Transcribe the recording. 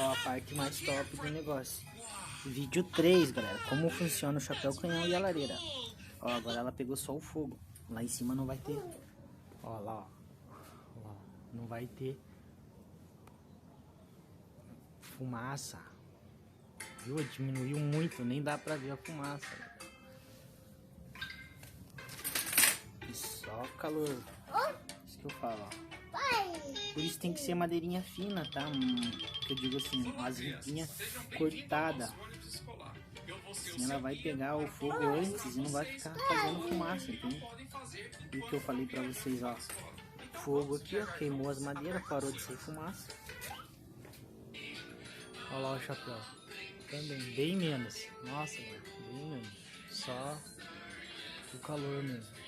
Ó, a parte mais top do negócio. Vídeo 3, galera. Como funciona o chapéu canhão e a lareira. Ó, agora ela pegou só o fogo. Lá em cima não vai ter. Ó, lá, ó. Não vai ter fumaça. Viu? Diminuiu muito. Nem dá pra ver a fumaça. E só calor. Isso que eu falo, ó. Por isso tem que ser madeirinha fina, tá? Que eu digo assim, umas riquinhas cortadas. Assim ela vai pegar o fogo antes e não vai ficar fazendo fumaça, entende? E o que eu falei pra vocês, ó. Fogo aqui, ó, queimou as madeiras, parou de ser fumaça. Olha lá o chapéu. Também, bem menos. Nossa, mano, bem menos. Só o calor mesmo.